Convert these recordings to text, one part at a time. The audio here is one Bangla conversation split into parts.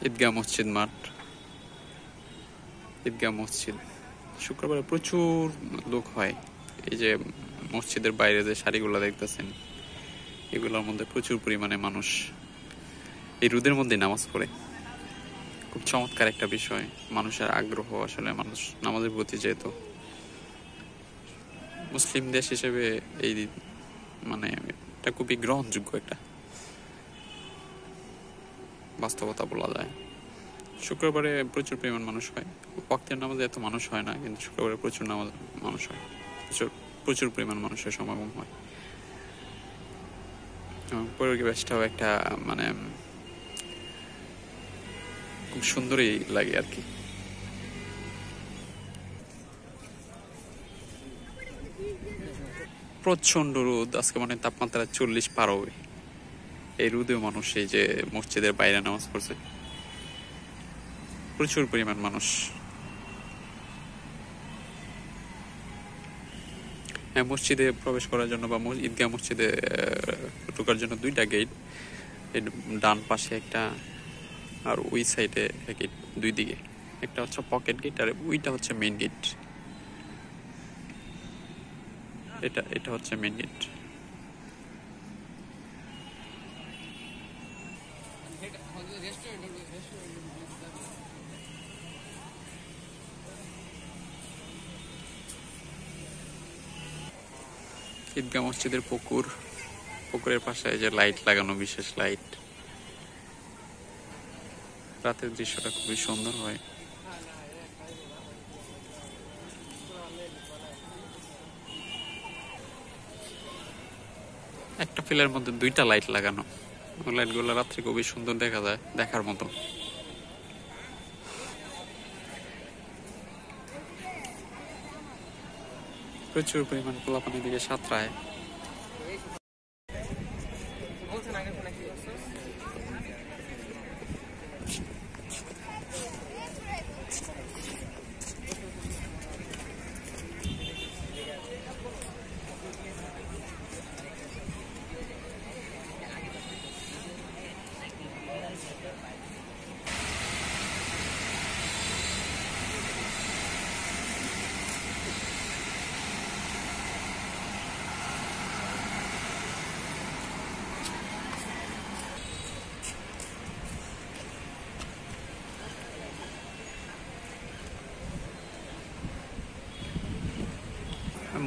ঈদগাহ মসজিদ মাঠ, ঈদগাহ মসজিদ শুক্রবারে প্রচুর লোক হয়। এই যে মসজিদের বাইরে যে সারিগুলো দেখতেছেন, এগুলোর মধ্যে প্রচুর পরিমাণে মানুষ এই রোদের মধ্যে নামাজ পড়ে। খুব চমৎকার একটা বিষয়, মানুষের আগ্রহ। আসলে মানুষ নামাজের প্রতি, যেহেতু মুসলিম দেশ হিসেবে এই মানে এটা খুবই গ্রহণযোগ্য একটা বাস্তবতা বলা যায়। শুক্রবারে প্রচুর পরিমাণ মানুষ হয়। ওয়াক্তের নামাজে এত মানুষ হয় না, কিন্তু শুক্রবারে প্রচুর মানুষ হয়, প্রচুর পরিমাণ মানুষের সমাগম হয়। পরিবেশটাও একটা মানে খুব সুন্দরই লাগে আর কি। প্রচন্ড রোদ, আজকে মানে তাপমাত্রা 40 পার হবে। এই রোদেও মানুষ এই যে মসজিদের বাইরে নামাজ পড়ছে, প্রচুর পরিমাণ মানুষ। হ্যাঁ, মসজিদে প্রবেশ করার জন্য বা ঈদগাহ মসজিদে ঢোকার জন্য দুইটা গেট, ডান পাশে একটা আর ওই সাইডে গেট, দুই দিকে। একটা হচ্ছে পকেট গেট আর ওইটা হচ্ছে মেইন গেট। এটা হচ্ছে মেইন গেট। ঈদগাহ মসজিদের পুকুরের পাশে যে লাইট লাগানো, বিশেষ লাইট, রাতের দৃশ্যটা খুবই সুন্দর হয়। একটা ফিলের মধ্যে দুইটা লাইট লাগানো, লাইটগুলো রাত্রে খুবই সুন্দর দেখা যায়, দেখার মতো। প্রচুর পরিমাণ পোলাপানি দিকে সাঁতরায়।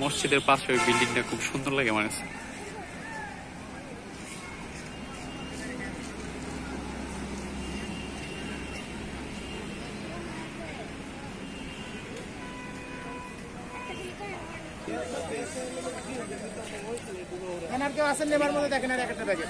মসজিদের পাশে ওই বিল্ডিংটা খুব সুন্দর লাগে আমার কাছে। কেউ আসেন নেবার মধ্যে দেখেন আর একটা ব্যাগে